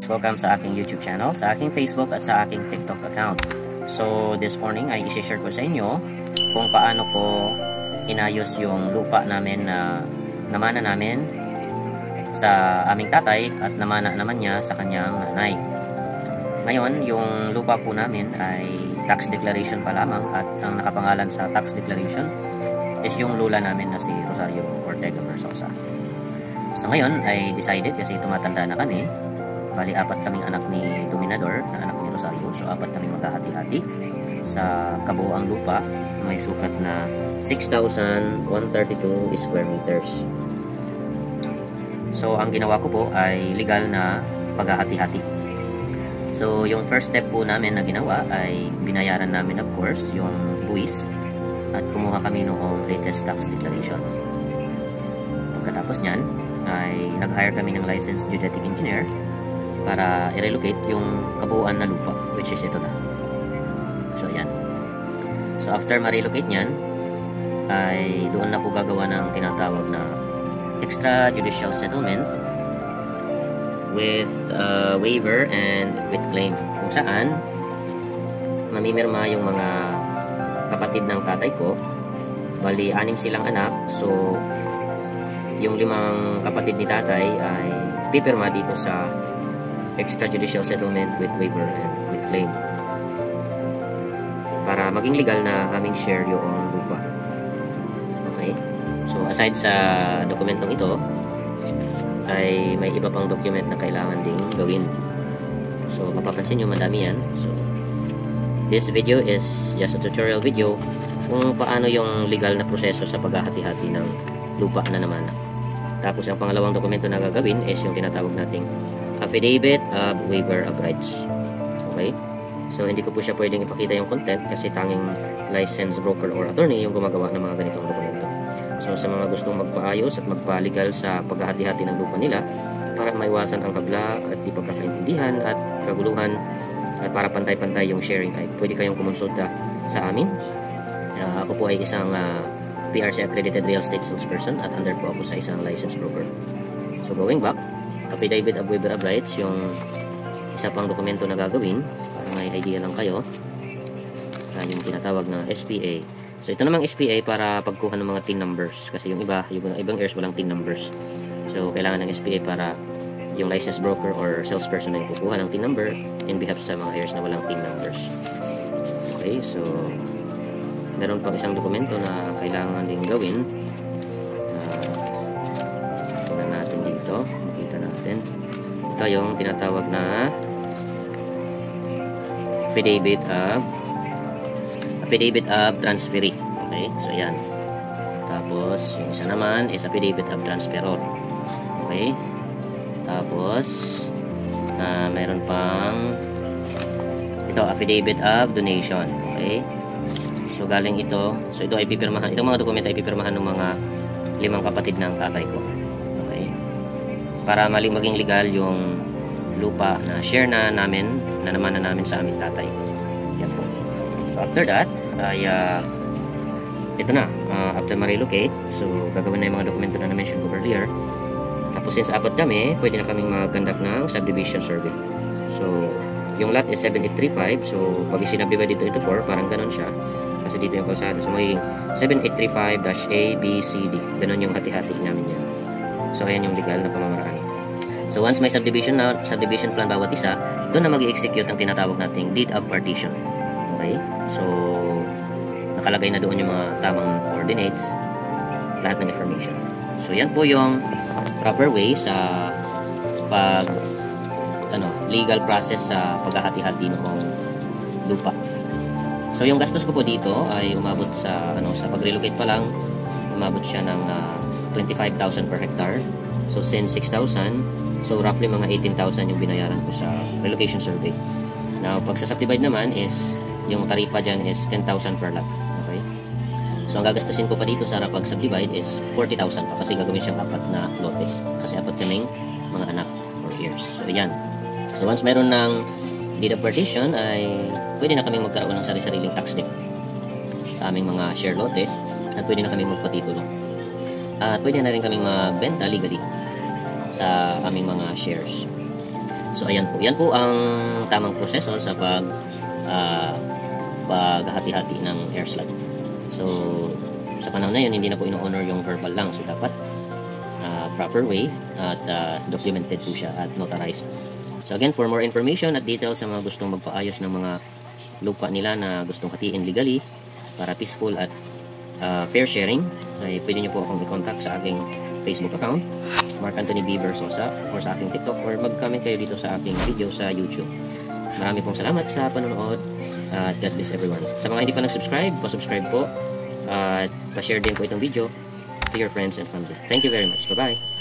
Welcome sa aking YouTube channel, sa aking Facebook at sa aking TikTok account. So this morning ay isi-share ko sa inyo kung paano ko inayos yung lupa namin na namana namin sa aming tatay at namana naman niya sa kanyang nanay. Ngayon, yung lupa po namin ay tax declaration pa lamang at ang nakapangalan sa tax declaration is yung lula namin na si Rosario Ortega Versosa. So ngayon ay decided kasi tumatanda na kami. Bali, 4 kaming anak ni Dominador, na anak ni Rosario. So, 4 kaming maghahati-hati sa kabuoang lupa. May sukat na 6,132 square meters. So, ang ginawa ko po ay legal na paghahati-hati. So, yung first step po namin na ginawa ay binayaran namin of course yung buwis at kumuha kami noong latest tax declaration. Pagkatapos nyan, ay nag-hire kami ng licensed geodetic engineer para i-relocate yung kabuuan na lupa, which is ito na. So, ayan. So, after ma-relocate nyan, ay doon na po gagawa ng tinatawag na extrajudicial settlement with waiver and quitclaim, kung saan mamimirma yung mga kapatid ng tatay ko. Bali, 6 silang anak. So, yung 5 kapatid ni tatay ay pipirma dito sa extrajudicial settlement with waiver and quitclaim para maging legal na aming share yung lupa. Okay? So, aside sa dokumentong ito, ay may iba pang document na kailangan ding gawin. So, mapapansin nyo, madami yan. So, this video is just a tutorial video kung paano yung legal na proseso sa paghahati-hati ng lupa na naman. Tapos, ang pangalawang dokumento na gagawin is yung tinatawag nating affidavit of waiver of rights. Okay? So, hindi ko po siya pwedeng ipakita yung content kasi tanging licensed broker or attorney yung gumagawa ng mga ganitong dokumento. So, sa mga gustong magpaayos at magpa-legal sa paghahati-hati ng lupa nila para maiwasan ang kabla at di pagkakaintindihan at kaguluhan at para pantay-pantay yung sharing, ay pwede kayong kumonsulta sa amin. Ako po ay isang PRC accredited real estate salesperson at under po ako sa isang licensed broker. So, going back, affidavit of waiver of rights, yung isa pang dokumento na gagawin para may idea lang kayo, yung tinatawag na SPA. So ito namang SPA para pagkuha ng mga TIN numbers kasi yung ibang heirs walang TIN numbers. So kailangan ng SPA para yung licensed broker or salesperson na yung kukuha ng TIN number in behalf sa mga heirs na walang TIN numbers. Okay, so meron pang isang dokumento na kailangan ding gawin. Makita natin ito yung tinatawag na affidavit of transferee. Okay, so yan. Tapos yung isa naman is affidavit of transferor. Okay, tapos mayroon pang ito, affidavit of donation. Okay, so galing ito, so ito ay pipirmahan, itong mga dokumento ay pipirmahan ng mga 5 kapatid ng tatay ko para maging legal yung lupa na share na namin, na naman na namin sa aming tatay. Yan po. So after that, ay ito na, after ma-relocate, so gagawin na yung mga dokumento na na-mention ko earlier. Tapos since 4 kami, pwede na kaming mag-conduct ng subdivision survey. So yung lot is 7835, so pag isinabdivide dito into 4, parang ganun siya. Kasi dito yung kalsada, so magiging 7835-A, B, C, D. Ganun yung hati-hati namin yan. So, ayan yung legal na pamamaraan. So, once may subdivision plan bawat isa, doon na mag-i-execute ang tinatawag nating deed of partition. Okay? So, nakalagay na doon yung mga tamang coordinates, lahat ng information. So, yan po yung proper way sa legal process sa paghahati-hati noong lupa. So, yung gastos ko po dito ay umabot sa pag-relocate pa lang, umabot siya ng 25,000 per hectare. So since 6,000, so roughly mga 18,000 yung binayaran ko sa relocation survey. Now pag sa subdivide naman is yung taripa dyan is 10,000 per lot. Okay, so ang gagastusin ko pa dito sa pag subdivide is 40,000 pa kasi gagawin siyang 4 na lote kasi 4 kaming mga anak or heirs. So yan, so once meron ng deed of partition ay pwede na kaming magkaroon ng sarili-sariling tax deed sa aming mga share lote at pwede na kaming magpatitulo. At pwede na rin kaming magbenta legally sa aming mga shares. So ayan po, yan po ang tamang proseso sa paghati-hati ng air slot. So sa panahon na yun, hindi na po ino-honor yung verbal lang. So dapat proper way at documented po siya at notarized. So again, for more information at details sa mga gustong magpaayos ng mga lupa nila na gustong hatiin legally para peaceful at fair sharing, ay pwede nyo po akong i-contact sa aking Facebook account, Mark Anthony B. Versosa, or sa aking TikTok, or mag-comment kayo dito sa aking video sa YouTube. Marami pong salamat sa panonood at God bless everyone. Sa mga hindi pa nag-subscribe, pa-subscribe po at pa-share din po itong video to your friends and family. Thank you very much. Bye-bye.